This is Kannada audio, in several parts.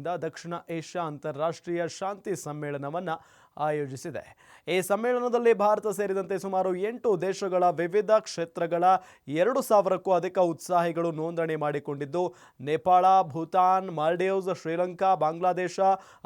ವತಿಯಿಂದ ದಕ್ಷಿಣ ಏಷ್ಯಾ ಅಂತಾರಾಷ್ಟ್ರೀಯ ಶಾಂತಿ ಸಮ್ಮೇಳನವನ್ನು ಆಯೋಜಿಸಿದೆ. ಈ ಸಮ್ಮೇಳನದಲ್ಲಿ ಭಾರತ ಸೇರಿದಂತೆ ಸುಮಾರು 8 ದೇಶಗಳ ವಿವಿಧ ಕ್ಷೇತ್ರಗಳ 2,000ಕ್ಕೂ ಅಧಿಕ ಉತ್ಸಾಹಿಗಳು ನೋಂದಣಿ ಮಾಡಿಕೊಂಡಿದ್ದು, ನೇಪಾಳ, ಭೂತಾನ್, ಮಾಲ್ಡೀವ್ಸ್, ಶ್ರೀಲಂಕಾ, ಬಾಂಗ್ಲಾದೇಶ,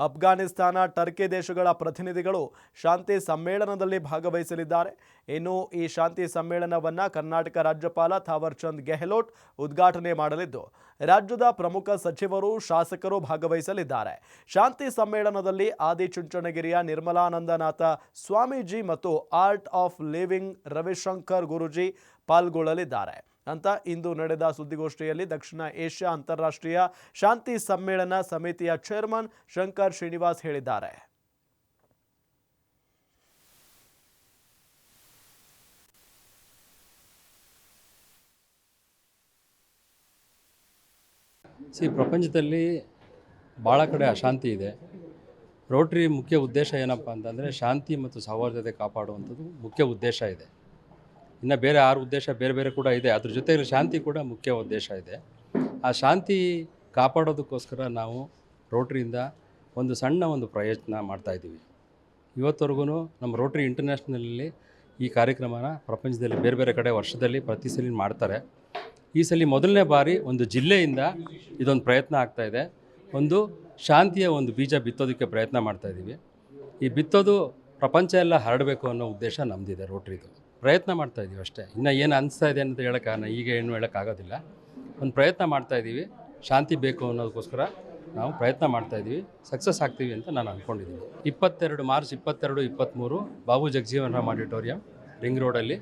ಅಫ್ಘಾನಿಸ್ತಾನ, ಟರ್ಕಿ ದೇಶಗಳ ಪ್ರತಿನಿಧಿಗಳು ಶಾಂತಿ ಸಮ್ಮೇಳನದಲ್ಲಿ ಭಾಗವಹಿಸಲಿದ್ದಾರೆ. ಇನ್ನು ಈ ಶಾಂತಿ ಸಮ್ಮೇಳನವನ್ನು ಕರ್ನಾಟಕ ರಾಜ್ಯಪಾಲ ಥಾವರ್ ಚಂದ್ ಗೆಹ್ಲೋಟ್ ಉದ್ಘಾಟನೆ ಮಾಡಲಿದ್ದು, ರಾಜ್ಯದ ಪ್ರಮುಖ ಸಚಿವರು, ಶಾಸಕರು ಭಾಗವಹಿಸಲಿದ್ದಾರೆ. ಶಾಂತಿ ಸಮ್ಮೇಳನದಲ್ಲಿ ಆದಿಚುಂಚನಗಿರಿಯ ನಿರ್ಮಲಾನಂದನಾಥ ಸ್ವಾಮೀಜಿ ಮತ್ತು art of living Ravishankar Guruji ಪಾಲ್ಗೊಳ್ಳಲಿದ್ದಾರೆ ಅಂತ ಇಂದು ನಡೆದ ಸುದ್ದಿಗೋಷ್ಠಿಯಲ್ಲಿ ದಕ್ಷಿಣ ಏಷ್ಯಾ ಅಂತಾರಾಷ್ಟ್ರೀಯ ಶಾಂತಿ ಸಮ್ಮೇಳನ ಸಮಿತಿಯ ಚೇರ್ಮನ್ ಶಂಕರ್ ಶ್ರೀನಿವಾಸ್ ಹೇಳಿದ್ದಾರೆ. ಪ್ರಪಂಚದಲ್ಲಿ ಭಾಳ ಕಡೆ ಅಶಾಂತಿ ಇದೆ. ರೋಟ್ರಿ ಮುಖ್ಯ ಉದ್ದೇಶ ಏನಪ್ಪ ಅಂತಂದರೆ ಶಾಂತಿ ಮತ್ತು ಸೌಹಾರ್ದತೆ ಕಾಪಾಡುವಂಥದ್ದು ಮುಖ್ಯ ಉದ್ದೇಶ ಇದೆ. ಇನ್ನು ಬೇರೆ 6 ಉದ್ದೇಶ ಬೇರೆ ಬೇರೆ ಕೂಡ ಇದೆ. ಅದ್ರ ಜೊತೆಗೆ ಶಾಂತಿ ಕೂಡ ಮುಖ್ಯ ಉದ್ದೇಶ ಇದೆ. ಆ ಶಾಂತಿ ಕಾಪಾಡೋದಕ್ಕೋಸ್ಕರ ನಾವು ರೋಟ್ರಿಯಿಂದ ಒಂದು ಸಣ್ಣ ಪ್ರಯತ್ನ ಮಾಡ್ತಾಯಿದ್ದೀವಿ. ಇವತ್ತವರೆಗೂ ನಮ್ಮ ರೋಟ್ರಿ ಇಂಟರ್ನ್ಯಾಷನಲಲ್ಲಿ ಈ ಕಾರ್ಯಕ್ರಮನ ಪ್ರಪಂಚದಲ್ಲಿ ಬೇರೆ ಬೇರೆ ಕಡೆ ವರ್ಷದಲ್ಲಿ ಪ್ರತಿ ಸಲ ಮಾಡ್ತಾರೆ. ಈ ಸಲ ಮೊದಲನೇ ಬಾರಿ ಒಂದು ಜಿಲ್ಲೆಯಿಂದ ಇದೊಂದು ಪ್ರಯತ್ನ ಆಗ್ತಾಯಿದೆ. ಒಂದು ಶಾಂತಿಯ ಒಂದು ಬೀಜ ಬಿತ್ತೋದಕ್ಕೆ ಪ್ರಯತ್ನ ಮಾಡ್ತಾಯಿದ್ದೀವಿ. ಈ ಬಿತ್ತೋದು ಪ್ರಪಂಚ ಎಲ್ಲ ಹರಡಬೇಕು ಅನ್ನೋ ಉದ್ದೇಶ ನಮ್ಮದಿದೆ. ರೋಟ್ರಿದು ಪ್ರಯತ್ನ ಮಾಡ್ತಾಯಿದ್ದೀವಿ ಅಷ್ಟೇ. ಇನ್ನು ಏನು ಅನಿಸ್ತಾ ಇದೆ ಅಂತ ಹೇಳೋಕ್ಕಾಗಲ್ಲ, ಈಗ ಏನು ಹೇಳೋಕ್ಕಾಗೋದಿಲ್ಲ. ಒಂದು ಪ್ರಯತ್ನ ಮಾಡ್ತಾಯಿದ್ದೀವಿ. ಶಾಂತಿ ಬೇಕು ಅನ್ನೋದಕ್ಕೋಸ್ಕರ ನಾವು ಪ್ರಯತ್ನ ಮಾಡ್ತಾಯಿದ್ದೀವಿ. ಸಕ್ಸಸ್ ಆಗ್ತೀವಿ ಅಂತ ನಾನು ಅಂದ್ಕೊಂಡಿದ್ದೀನಿ. March 22, 23 Babu Jagjivan Ram auditorium ring ರೋಡಲ್ಲಿ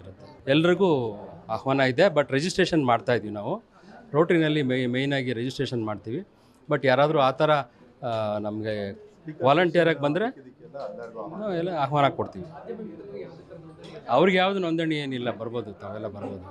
ಇರುತ್ತೆ. ಎಲ್ರಿಗೂ ಆಹ್ವಾನ ಇದೆ. ಬಟ್ ರಿಜಿಸ್ಟ್ರೇಷನ್ ಮಾಡ್ತಾಯಿದ್ದೀವಿ ನಾವು. ರೋಟ್ರಿನಲ್ಲಿ ಮೇಯ್ನಾಗಿ ರಿಜಿಸ್ಟ್ರೇಷನ್ ಮಾಡ್ತೀವಿ. ಬಟ್ ಯಾರಾದರೂ ಆ ಥರ ನಮಗೆ ವಾಲಂಟಿಯರಾಗಿ ಬಂದರೆ ನಾವು ಎಲ್ಲ ಆಹ್ವಾನ ಕೊಡ್ತೀವಿ. ಅವ್ರಿಗೆ ಯಾವುದು ನೋಂದಣಿ ಏನಿಲ್ಲ, ಬರ್ಬೋದು, ತಾವೆಲ್ಲ ಬರ್ಬೋದು.